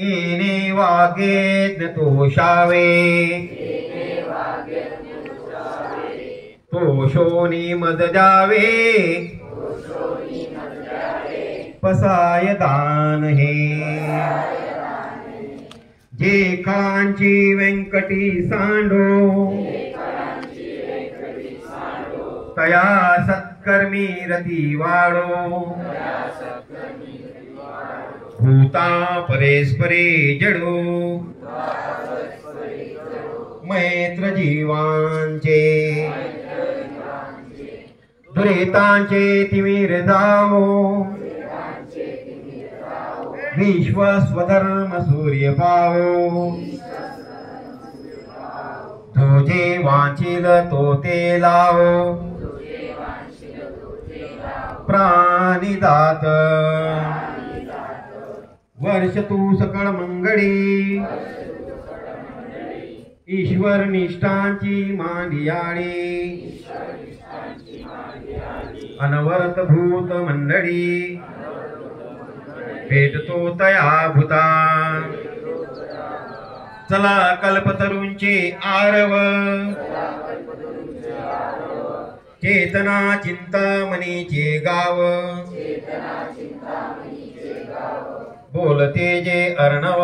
येणे वागेज्ञ तोषावे तोषोनी मद द्यावे पसाय दान हे जे कांची व्यंकटी सांडो तया सत्कर्मी रती वाळो भूता परेस्परे जडो मैत्र जीवांचे दुरितांचे तिमिर जावो विश्व स्वधर्म सूर्य पावो तो जे वांछिल तो ते लावो प्राणिदात वर्ष तू सकळ मंगळी ईश्वर निष्ठांची मांडियाळी अनवर्त भूत मंडळी भेटतो तया भूता चला कल्पतरूंचे आरव चेतना चिंतामणीचे गाव बोलते जे अर्णव